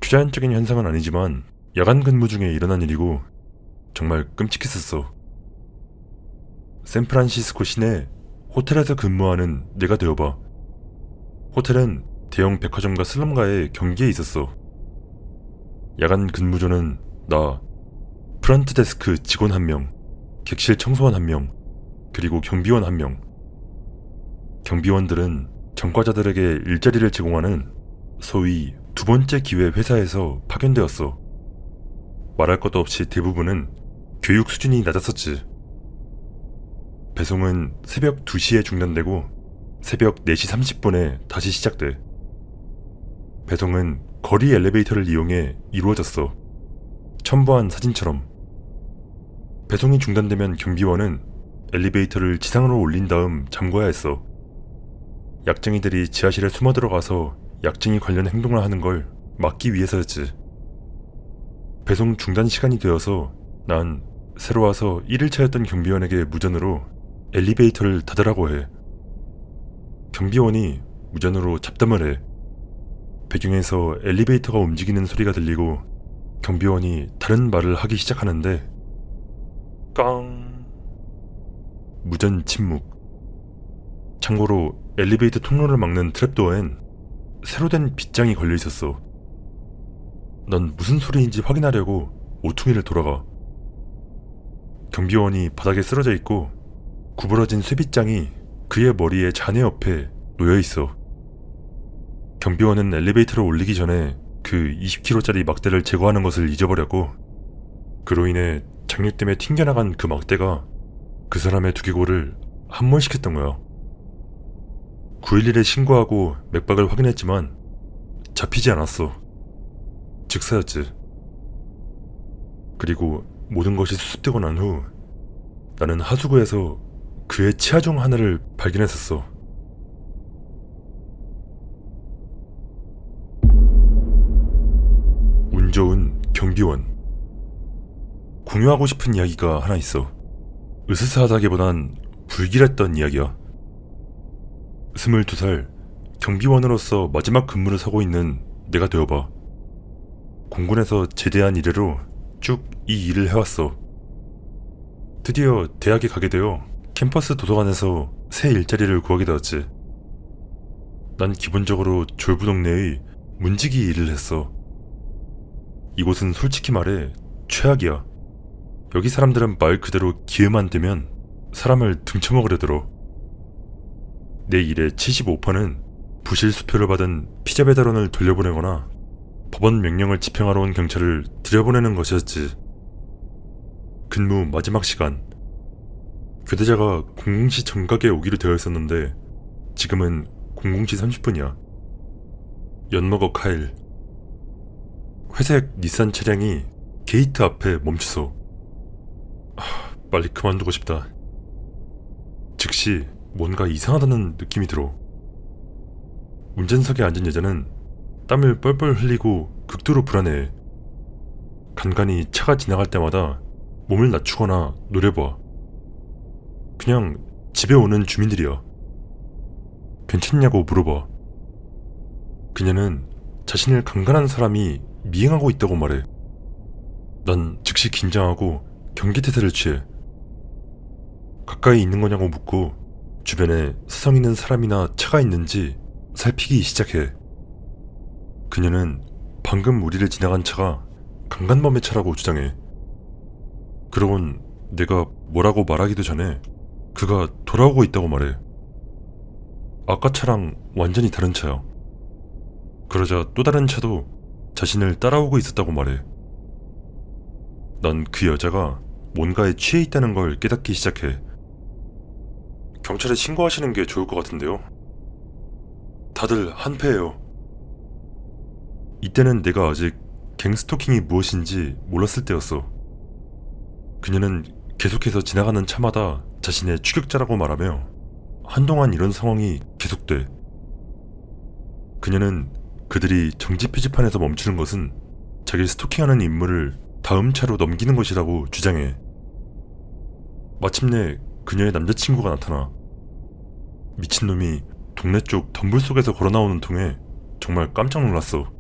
초자연적인 현상은 아니지만 야간 근무 중에 일어난 일이고 정말 끔찍했었어. 샌프란시스코 시내 호텔에서 근무하는 내가 되어봐. 호텔은 대형 백화점과 슬럼가의 경계에 있었어. 야간 근무조는 나, 프런트 데스크 직원 1명, 객실 청소원 1명, 그리고 경비원 1명. 경비원들은 전과자들에게 일자리를 제공하는 소위 두 번째 기회 회사에서 파견되었어. 말할 것도 없이 대부분은 교육 수준이 낮았었지. 배송은 새벽 2시에 중단되고 새벽 4시 30분에 다시 시작돼. 배송은 거리 엘리베이터를 이용해 이루어졌어. 첨부한 사진처럼. 배송이 중단되면 경비원은 엘리베이터를 지상으로 올린 다음 잠궈야 했어. 약쟁이들이 지하실에 숨어 들어가서 약쟁이 관련 행동을 하는 걸 막기 위해서였지. 배송 중단 시간이 되어서 난 새로 와서 1일차였던 경비원에게 무전으로 엘리베이터를 닫으라고 해. 경비원이 무전으로 잡담을 해. 배경에서 엘리베이터가 움직이는 소리가 들리고 경비원이 다른 말을 하기 시작하는데 깡. 무전 침묵. 참고로 엘리베이터 통로를 막는 트랩도어엔 새로 된 빗장이 걸려 있었어. 난 무슨 소리인지 확인하려고 오퉁이를 돌아가. 경비원이 바닥에 쓰러져 있고 구부러진 쇠빗장이 그의 머리에 잔해 옆에 놓여 있어. 경비원은 엘리베이터를 올리기 전에 그 20kg짜리 막대를 제거하는 것을 잊어버렸고 그로 인해 장류 때문에 튕겨나간 그 막대가 그 사람의 두개골을 함몰시켰던 거야. 911에 신고하고 맥박을 확인했지만 잡히지 않았어. 즉사였지. 그리고 모든 것이 수습되고 난 후 나는 하수구에서 그의 치아 중 하나를 발견했었어. 운 좋은 경비원. 공유하고 싶은 이야기가 하나 있어. 으스스하다기보단 불길했던 이야기야. 22살 경비원으로서 마지막 근무를 서고 있는 내가 되어봐. 공군에서 제대한 이래로 쭉 이 일을 해왔어. 드디어 대학에 가게 되어 캠퍼스 도서관에서 새 일자리를 구하게 되었지. 난 기본적으로 졸부 동네의 문지기 일을 했어. 이곳은 솔직히 말해 최악이야. 여기 사람들은 말 그대로 기회만 되면 사람을 등쳐먹으려 들어. 내 일의 75%는 부실 수표를 받은 피자 배달원을 돌려보내거나 법원 명령을 집행하러 온 경찰을 들여보내는 것이었지. 근무 마지막 시간. 교대자가 00시 정각에 오기로 되어 있었는데 지금은 00시 30분이야. 엿먹어 카일. 회색 닛산 차량이 게이트 앞에 멈추소. 빨리 그만두고 싶다. 즉시 뭔가 이상하다는 느낌이 들어. 운전석에 앉은 여자는 땀을 뻘뻘 흘리고 극도로 불안해해. 간간히 차가 지나갈 때마다 몸을 낮추거나 노려봐. 그냥 집에 오는 주민들이야. 괜찮냐고 물어봐. 그녀는 자신을 강간한 사람이 미행하고 있다고 말해. 난 즉시 긴장하고 경계태세를 취해. 가까이 있는 거냐고 묻고 주변에 스성 있는 사람이나 차가 있는지 살피기 시작해. 그녀는 방금 우리를 지나간 차가 강간범의 차라고 주장해. 그러곤 내가 뭐라고 말하기도 전에 그가 돌아오고 있다고 말해. 아까 차랑 완전히 다른 차야. 그러자 또 다른 차도 자신을 따라오고 있었다고 말해. 난 그 여자가 뭔가에 취해 있다는 걸 깨닫기 시작해. 경찰에 신고하시는 게 좋을 것 같은데요. 다들 한패예요. 이때는 내가 아직 갱스토킹이 무엇인지 몰랐을 때였어. 그녀는 계속해서 지나가는 차마다 자신의 추격자라고 말하며 한동안 이런 상황이 계속돼. 그녀는 그들이 정지 표지판에서 멈추는 것은 자기를 스토킹하는 인물을 다음 차로 넘기는 것이라고 주장해. 마침내 그녀의 남자친구가 나타나. 미친놈이 동네 쪽 덤불 속에서 걸어나오는 통에 정말 깜짝 놀랐어.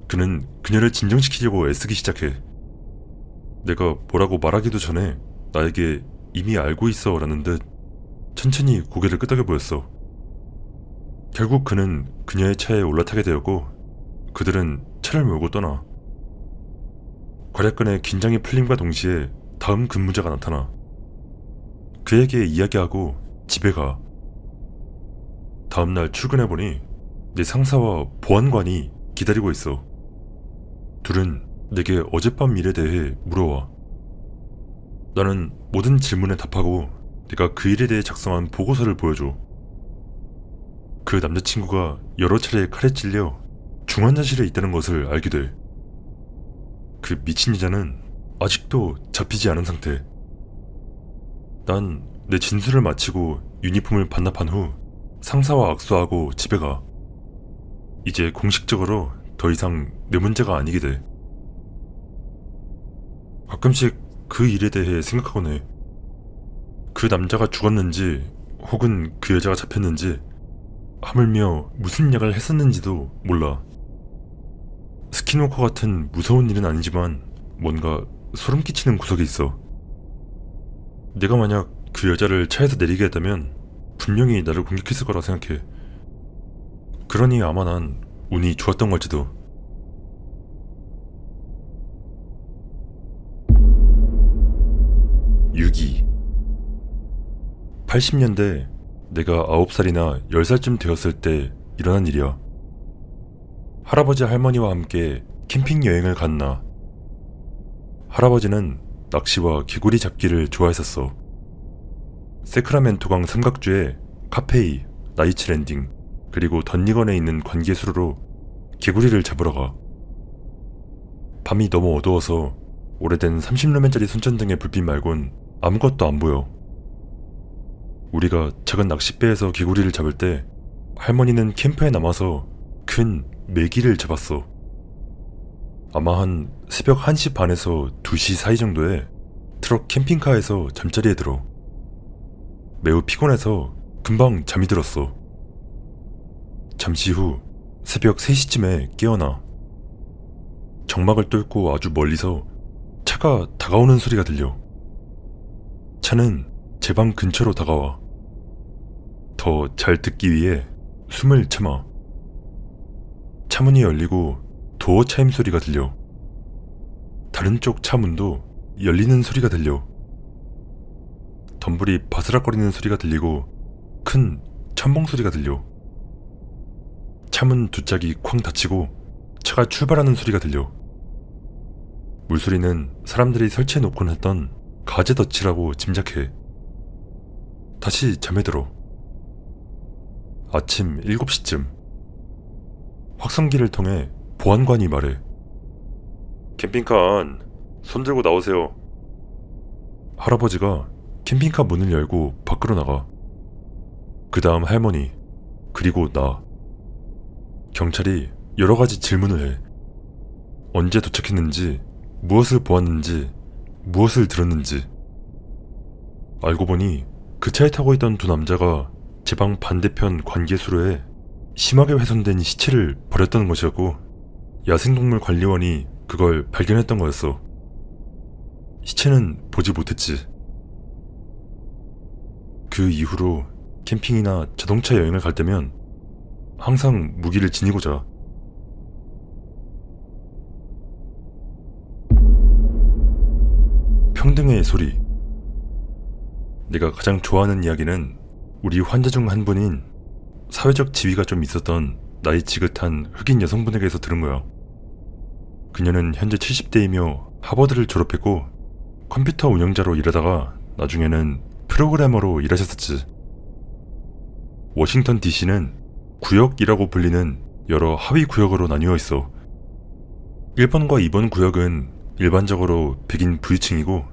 그는 그녀를 진정시키려고 애쓰기 시작해. 내가 뭐라고 말하기도 전에 나에게 이미 알고 있어 라는 듯 천천히 고개를 끄덕여 보였어. 결국 그는 그녀의 차에 올라타게 되었고 그들은 차를 몰고 떠나. 괄약근의 긴장이 풀림과 동시에 다음 근무자가 나타나. 그에게 이야기하고 집에 가. 다음날 출근해보니 내 상사와 보안관이 기다리고 있어. 둘은 내게 어젯밤 일에 대해 물어와. 나는 모든 질문에 답하고 내가 그 일에 대해 작성한 보고서를 보여줘. 그 남자친구가 여러 차례 칼에 찔려 중환자실에 있다는 것을 알게 돼. 그 미친 여자는 아직도 잡히지 않은 상태. 난 내 진술을 마치고 유니폼을 반납한 후 상사와 악수하고 집에 가. 이제 공식적으로 더 이상 내 문제가 아니게 돼. 가끔씩 그 일에 대해 생각하곤 해. 그 남자가 죽었는지 혹은 그 여자가 잡혔는지 하물며 무슨 약을 했었는지도 몰라. 스킨워커 같은 무서운 일은 아니지만 뭔가 소름 끼치는 구석이 있어. 내가 만약 그 여자를 차에서 내리게 했다면 분명히 나를 공격했을 거라 생각해. 그러니 아마 난 운이 좋았던 걸지도. (6.2) 80년대 내가 9살이나 10살쯤 되었을 때 일어난 일이야. 할아버지 할머니와 함께 캠핑 여행을 간 나. 할아버지는 낚시와 개구리 잡기를 좋아했었어. 세크라멘토강 삼각주에 카페이, 나이츠 랜딩, 그리고 던니건에 있는 관계수로로 개구리를 잡으러 가. 밤이 너무 어두워서 오래된 30루멘짜리 손전등의 불빛 말곤 아무것도 안 보여. 우리가 작은 낚싯배에서 개구리를 잡을 때 할머니는 캠프에 남아서 큰 메기를 잡았어. 아마 한 새벽 1시 반에서 2시 사이 정도에 트럭 캠핑카에서 잠자리에 들어. 매우 피곤해서 금방 잠이 들었어. 잠시 후 새벽 3시쯤에 깨어나. 정막을 뚫고 아주 멀리서 차가 다가오는 소리가 들려. 차는 제 방 근처로 다가와. 더 잘 듣기 위해 숨을 참아. 차문이 열리고 도어 차임 소리가 들려. 다른 쪽 차문도 열리는 소리가 들려. 덤불이 바스락거리는 소리가 들리고 큰 첨벙 소리가 들려. 차문 두 짝이 쾅 닫히고 차가 출발하는 소리가 들려. 물소리는 사람들이 설치해놓곤 했던 가재 덫이라고 짐작해. 다시 잠에 들어. 아침 7시쯤 확성기를 통해 보안관이 말해. 캠핑카 안, 손 들고 나오세요. 할아버지가 캠핑카 문을 열고 밖으로 나가. 그 다음 할머니, 그리고 나. 경찰이 여러 가지 질문을 해. 언제 도착했는지, 무엇을 보았는지, 무엇을 들었는지. 알고 보니 그 차에 타고 있던 두 남자가 제 방 반대편 관계수로에 심하게 훼손된 시체를 버렸다는 것이었고 야생동물 관리원이 그걸 발견했던 거였어. 시체는 보지 못했지. 그 이후로 캠핑이나 자동차 여행을 갈 때면 항상 무기를 지니고 자. 평등의 소리. 내가 가장 좋아하는 이야기는 우리 환자 중 한 분인 사회적 지위가 좀 있었던 나이 지긋한 흑인 여성분에게서 들은 거야. 그녀는 현재 70대이며 하버드를 졸업했고 컴퓨터 운영자로 일하다가 나중에는 프로그래머로 일하셨었지. 워싱턴 DC는 구역이라고 불리는 여러 하위 구역으로 나뉘어 있어. 1번과 2번 구역은 일반적으로 백인 부유층이고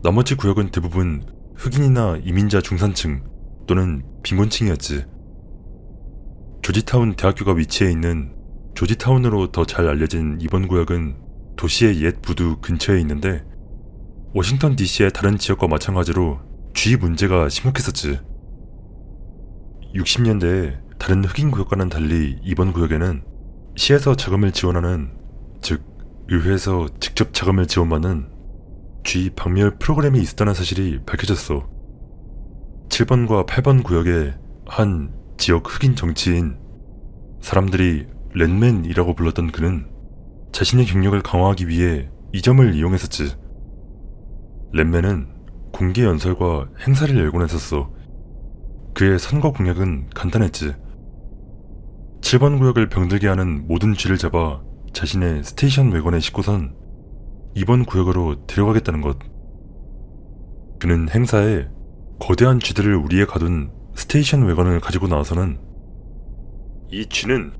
나머지 구역은 대부분 흑인이나 이민자 중산층 또는 빈곤층이었지. 조지타운 대학교가 위치해 있는 조지타운으로 더 잘 알려진 2번 구역은 도시의 옛 부두 근처에 있는데 워싱턴 DC의 다른 지역과 마찬가지로 주의 문제가 심각했었지. 60년대에 다른 흑인 구역과는 달리 2번 구역에는 시에서 자금을 지원하는 즉 의회에서 직접 자금을 지원받는 쥐 박멸 프로그램이 있었다는 사실이 밝혀졌어. 7번과 8번 구역의 한 지역 흑인 정치인, 사람들이 랜맨이라고 불렀던 그는 자신의 경력을 강화하기 위해 이 점을 이용했었지. 랜맨은 공개 연설과 행사를 열곤 했었어. 그의 선거 공약은 간단했지. 7번 구역을 병들게 하는 모든 쥐를 잡아 자신의 스테이션 외건에 싣고선 2번 구역으로 데려가겠다는 것. 그는 행사에 거대한 쥐들을 우리에 가둔 스테이션 외건을 가지고 나와서는 이 쥐는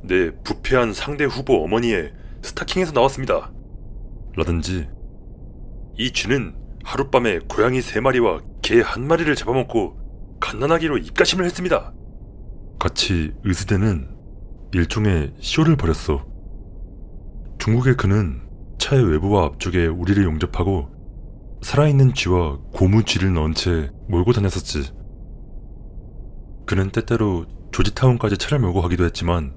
내 부패한 상대 후보 어머니의 스타킹에서 나왔습니다. 라든지 이 쥐는 하룻밤에 고양이 3마리와 개 1마리를 잡아먹고 갓난아기로 입가심을 했습니다. 같이 으스대는 일종의 쇼를 벌였어. 중국의 그는 차의 외부와 앞쪽에 우리를 용접하고 살아있는 쥐와 고무 쥐를 넣은 채 몰고 다녔었지. 그는 때때로 조지타운까지 차를 몰고 가기도 했지만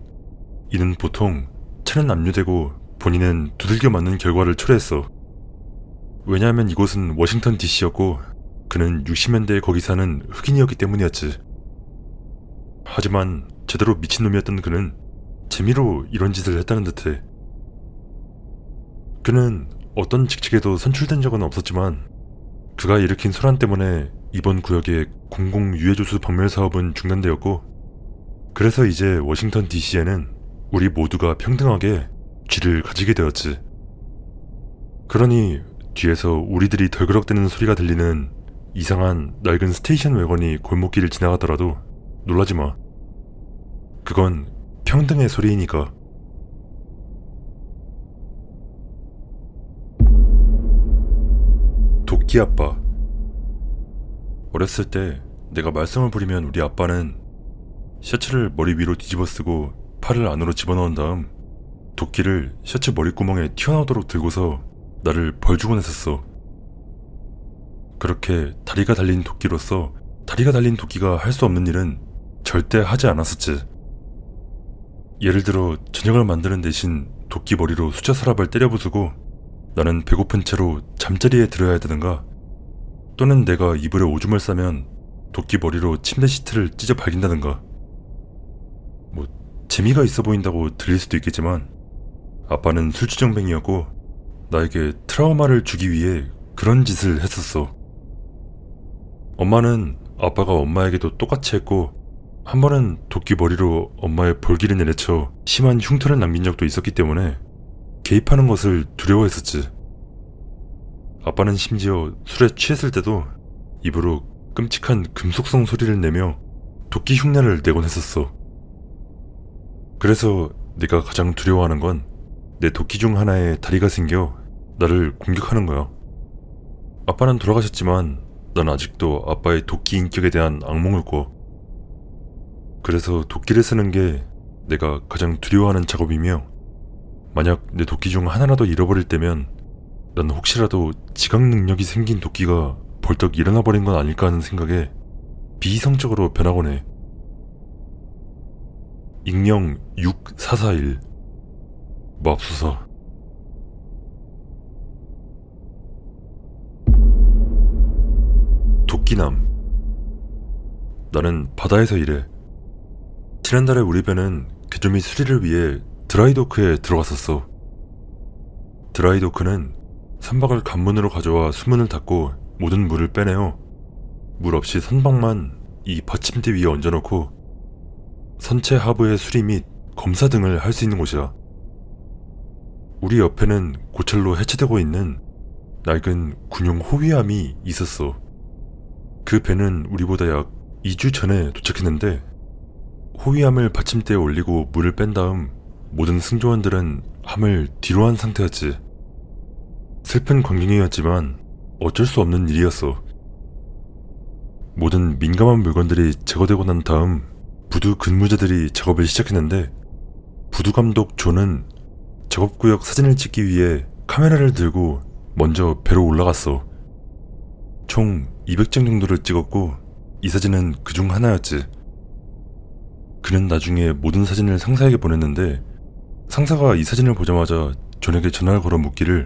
이는 보통 차는 압류되고 본인은 두들겨 맞는 결과를 초래했어. 왜냐하면 이곳은 워싱턴 DC였고 그는 60년대에 거기 사는 흑인이었기 때문이었지. 하지만 제대로 미친놈이었던 그는 재미로 이런 짓을 했다는 듯해. 그는 어떤 직책에도 선출된 적은 없었지만 그가 일으킨 소란 때문에 이번 구역의 공공유해조수 박멸 사업은 중단되었고, 그래서 이제 워싱턴 DC에는 우리 모두가 평등하게 쥐를 가지게 되었지. 그러니 뒤에서 우리들이 덜그럭대는 소리가 들리는 이상한 낡은 스테이션 외건이 골목길을 지나가더라도 놀라지마. 그건 평등의 소리이니까. 도끼 아빠. 어렸을 때 내가 말썽을 부리면 우리 아빠는 셔츠를 머리 위로 뒤집어 쓰고 팔을 안으로 집어넣은 다음 도끼를 셔츠 머리구멍에 튀어나오도록 들고서 나를 벌주곤 했었어. 그렇게 다리가 달린 도끼로서 다리가 달린 도끼가 할 수 없는 일은 절대 하지 않았었지. 예를 들어 저녁을 만드는 대신 도끼 머리로 수저 서랍을 때려 부수고 나는 배고픈 채로 잠자리에 들어야 되는가, 또는 내가 이불에 오줌을 싸면 도끼 머리로 침대 시트를 찢어 발긴다든가. 뭐 재미가 있어 보인다고 들릴 수도 있겠지만 아빠는 술주정뱅이였고 나에게 트라우마를 주기 위해 그런 짓을 했었어. 엄마는 아빠가 엄마에게도 똑같이 했고 한 번은 도끼 머리로 엄마의 볼기를 내려쳐 심한 흉터를 남긴 적도 있었기 때문에 개입하는 것을 두려워했었지. 아빠는 심지어 술에 취했을 때도 입으로 끔찍한 금속성 소리를 내며 도끼 흉내를 내곤 했었어. 그래서 내가 가장 두려워하는 건 내 도끼 중 하나에 다리가 생겨 나를 공격하는 거야. 아빠는 돌아가셨지만 난 아직도 아빠의 도끼 인격에 대한 악몽을 꿔. 그래서 도끼를 쓰는 게 내가 가장 두려워하는 작업이며, 만약 내 도끼 중 하나라도 잃어버릴 때면 난 혹시라도 지각 능력이 생긴 도끼가 벌떡 일어나 버린 건 아닐까 하는 생각에 비이성적으로 변하곤 해. 익명 6441 맙소사. 도끼남. 나는 바다에서 일해. 지난달에 우리 배는 개조미 수리를 위해 드라이도크에 들어갔었어. 드라이도크는 선박을 간문으로 가져와 수문을 닫고 모든 물을 빼내어 물 없이 선박만 이 받침대 위에 얹어놓고 선체 하부의 수리 및 검사 등을 할 수 있는 곳이야. 우리 옆에는 고철로 해체되고 있는 낡은 군용 호위함이 있었어. 그 배는 우리보다 약 2주 전에 도착했는데 호위함을 받침대에 올리고 물을 뺀 다음 모든 승조원들은 함을 뒤로 한 상태였지. 슬픈 광경이었지만 어쩔 수 없는 일이었어. 모든 민감한 물건들이 제거되고 난 다음 부두 근무자들이 작업을 시작했는데, 부두 감독 존은 작업구역 사진을 찍기 위해 카메라를 들고 먼저 배로 올라갔어. 총 200장 정도를 찍었고 이 사진은 그중 하나였지. 그는 나중에 모든 사진을 상사에게 보냈는데 상사가 이 사진을 보자마자 존에게 전화를 걸어 묻기를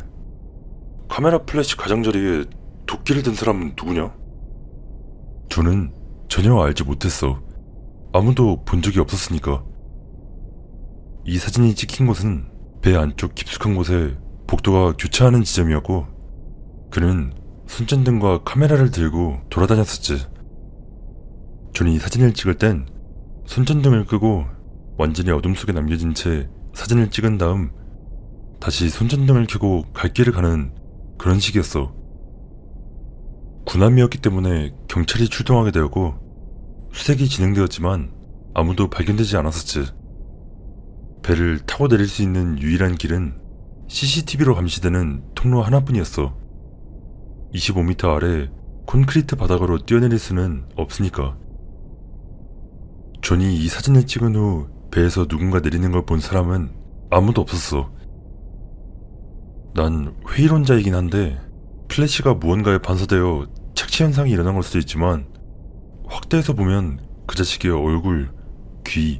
카메라 플래시 가장자리에 도끼를 든 사람은 누구냐? 존은 전혀 알지 못했어. 아무도 본 적이 없었으니까. 이 사진이 찍힌 곳은 배 안쪽 깊숙한 곳에 복도가 교차하는 지점이었고 그는 손전등과 카메라를 들고 돌아다녔었지. 존이 사진을 찍을 땐 손전등을 끄고 완전히 어둠 속에 남겨진 채 사진을 찍은 다음 다시 손전등을 켜고 갈 길을 가는 그런 식이었어. 군함이었기 때문에 경찰이 출동하게 되었고 수색이 진행되었지만 아무도 발견되지 않았었지. 배를 타고 내릴 수 있는 유일한 길은 CCTV로 감시되는 통로 하나뿐이었어. 25m 아래 콘크리트 바닥으로 뛰어내릴 수는 없으니까. 존이 이 사진을 찍은 후 배에서 누군가 내리는 걸 본 사람은 아무도 없었어. 난 회의론자이긴 한데 플래시가 무언가에 반사되어 착시 현상이 일어난 걸 수도 있지만 확대해서 보면 그 자식의 얼굴, 귀,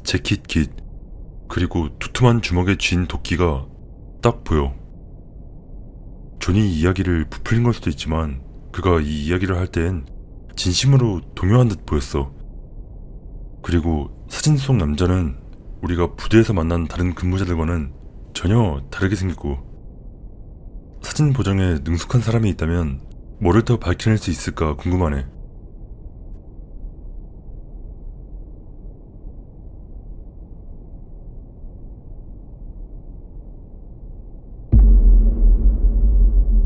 재킷 깃, 그리고 두툼한 주먹에 쥔 도끼가 딱 보여. 존이 이야기를 부풀린 걸 수도 있지만 그가 이 이야기를 할 땐 진심으로 동요한 듯 보였어. 그리고 사진 속 남자는 우리가 부대에서 만난 다른 근무자들과는 전혀 다르게 생겼고 사진 보정에 능숙한 사람이 있다면 뭐를 더 밝혀낼 수 있을까 궁금하네.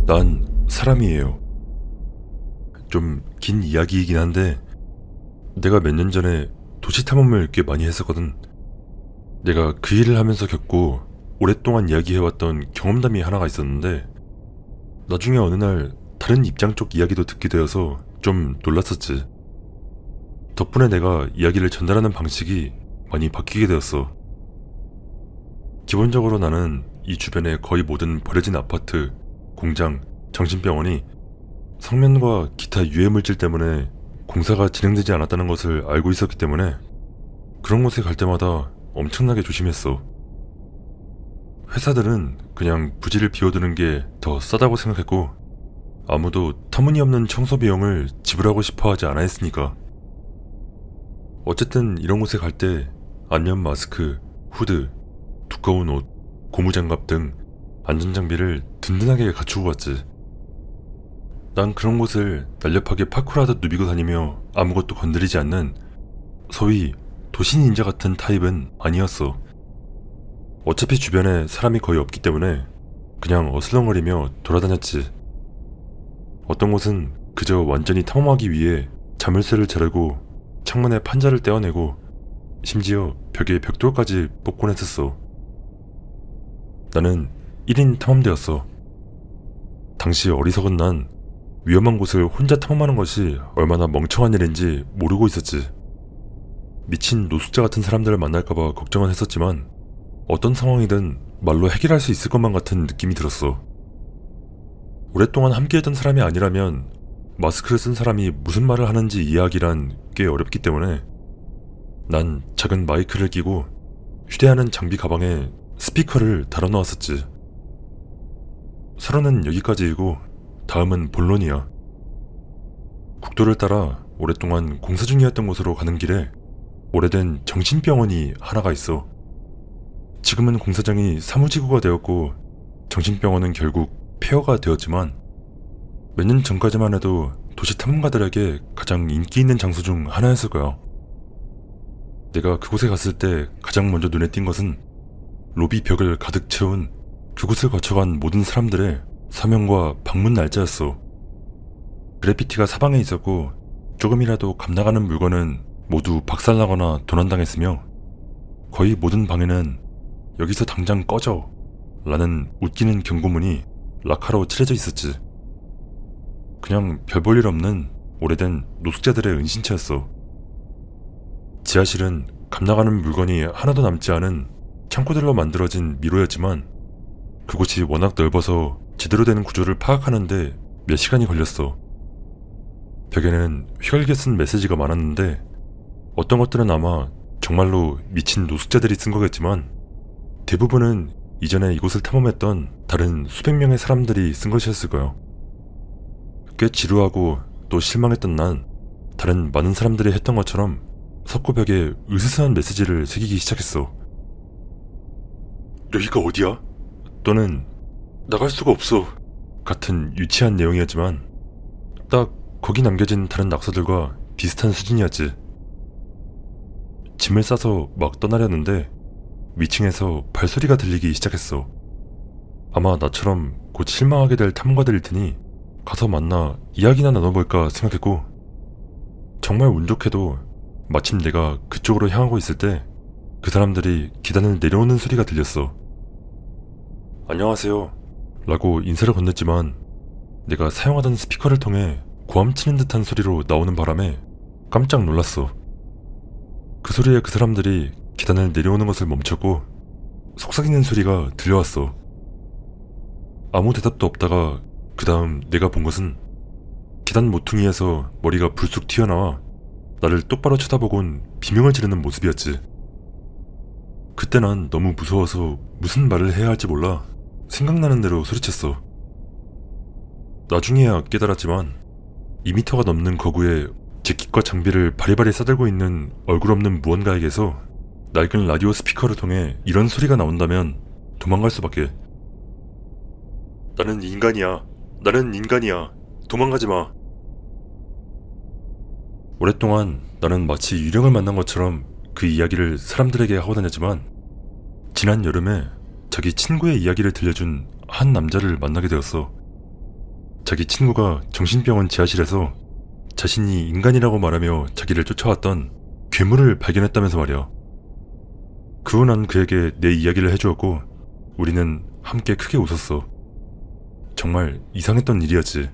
난 사람이에요. 좀 긴 이야기이긴 한데 내가 몇 년 전에 도시 탐험을 꽤 많이 했었거든. 내가 그 일을 하면서 겪고 오랫동안 이야기해왔던 경험담이 하나가 있었는데 나중에 어느 날 다른 입장 쪽 이야기도 듣게 되어서 좀 놀랐었지. 덕분에 내가 이야기를 전달하는 방식이 많이 바뀌게 되었어. 기본적으로 나는 이 주변의 거의 모든 버려진 아파트, 공장, 정신병원이 성면과 기타 유해물질 때문에 공사가 진행되지 않았다는 것을 알고 있었기 때문에 그런 곳에 갈 때마다 엄청나게 조심했어. 회사들은 그냥 부지를 비워두는 게 더 싸다고 생각했고 아무도 터무니없는 청소 비용을 지불하고 싶어 하지 않아 했으니까. 어쨌든 이런 곳에 갈 때 안면 마스크, 후드, 두꺼운 옷, 고무장갑 등 안전장비를 든든하게 갖추고 갔지. 난 그런 곳을 날렵하게 파쿠르하듯 누비고 다니며 아무것도 건드리지 않는 소위 도시닌자 같은 타입은 아니었어. 어차피 주변에 사람이 거의 없기 때문에 그냥 어슬렁거리며 돌아다녔지. 어떤 곳은 그저 완전히 탐험하기 위해 자물쇠를 자르고 창문에 판자를 떼어내고 심지어 벽에 벽돌까지 뽑곤 했었어. 나는 1인 탐험대였어. 당시 어리석은 난 위험한 곳을 혼자 탐험하는 것이 얼마나 멍청한 일인지 모르고 있었지. 미친 노숙자 같은 사람들을 만날까봐 걱정은 했었지만 어떤 상황이든 말로 해결할 수 있을 것만 같은 느낌이 들었어. 오랫동안 함께했던 사람이 아니라면 마스크를 쓴 사람이 무슨 말을 하는지 이해하기란 꽤 어렵기 때문에 난 작은 마이크를 끼고 휴대하는 장비 가방에 스피커를 달아놓았었지. 서론은 여기까지이고 다음은 본론이야. 국도를 따라 오랫동안 공사 중이었던 곳으로 가는 길에 오래된 정신병원이 하나가 있어. 지금은 공사장이 사무지구가 되었고 정신병원은 결국 폐허가 되었지만 몇 년 전까지만 해도 도시 탐험가들에게 가장 인기 있는 장소 중 하나였을 거야. 내가 그곳에 갔을 때 가장 먼저 눈에 띈 것은 로비 벽을 가득 채운 그곳을 거쳐간 모든 사람들의 사명과 방문 날짜였어. 그래피티가 사방에 있었고 조금이라도 값나가는 물건은 모두 박살나거나 도난당했으며 거의 모든 방에는 여기서 당장 꺼져 라는 웃기는 경고문이 라카로 칠해져 있었지. 그냥 별 볼 일 없는 오래된 노숙자들의 은신처였어. 지하실은 값나가는 물건이 하나도 남지 않은 창고들로 만들어진 미로였지만 그곳이 워낙 넓어서 제대로 된 구조를 파악하는데 몇 시간이 걸렸어. 벽에는 휘갈겨 쓴 메시지가 많았는데 어떤 것들은 아마 정말로 미친 노숙자들이 쓴 거겠지만 대부분은 이전에 이곳을 탐험했던 다른 수백 명의 사람들이 쓴 것이었을 거야. 꽤 지루하고 또 실망했던 난 다른 많은 사람들이 했던 것처럼 석고벽에 으스스한 메시지를 새기기 시작했어. 여기가 어디야? 또는 나갈 수가 없어 같은 유치한 내용이었지만 딱 거기 남겨진 다른 낙서들과 비슷한 수준이었지. 짐을 싸서 막 떠나려는데 위층에서 발소리가 들리기 시작했어. 아마 나처럼 곧 실망하게 될 탐험가들일 테니 가서 만나 이야기나 나눠볼까 생각했고, 정말 운 좋게도 마침 내가 그쪽으로 향하고 있을 때 그 사람들이 계단을 내려오는 소리가 들렸어. 안녕하세요 라고 인사를 건넸지만 내가 사용하던 스피커를 통해 고함치는 듯한 소리로 나오는 바람에 깜짝 놀랐어. 그 소리에 그 사람들이 계단을 내려오는 것을 멈췄고 속삭이는 소리가 들려왔어. 아무 대답도 없다가 그 다음 내가 본 것은 계단 모퉁이에서 머리가 불쑥 튀어나와 나를 똑바로 쳐다보곤 비명을 지르는 모습이었지. 그때 난 너무 무서워서 무슨 말을 해야 할지 몰라 생각나는 대로 소리쳤어. 나중에야 깨달았지만 2미터가 넘는 거구에 재킷과 장비를 바리바리 싸들고 있는 얼굴 없는 무언가에게서 낡은 라디오 스피커를 통해 이런 소리가 나온다면 도망갈 수밖에. 나는 인간이야. 나는 인간이야. 도망가지 마. 오랫동안 나는 마치 유령을 만난 것처럼 그 이야기를 사람들에게 하고 다녔지만 지난 여름에 자기 친구의 이야기를 들려준 한 남자를 만나게 되었어. 자기 친구가 정신병원 지하실에서 자신이 인간이라고 말하며 자기를 쫓아왔던 괴물을 발견했다면서 말이야. 그 후 난 그에게 내 이야기를 해주었고 우리는 함께 크게 웃었어. 정말 이상했던 일이었지.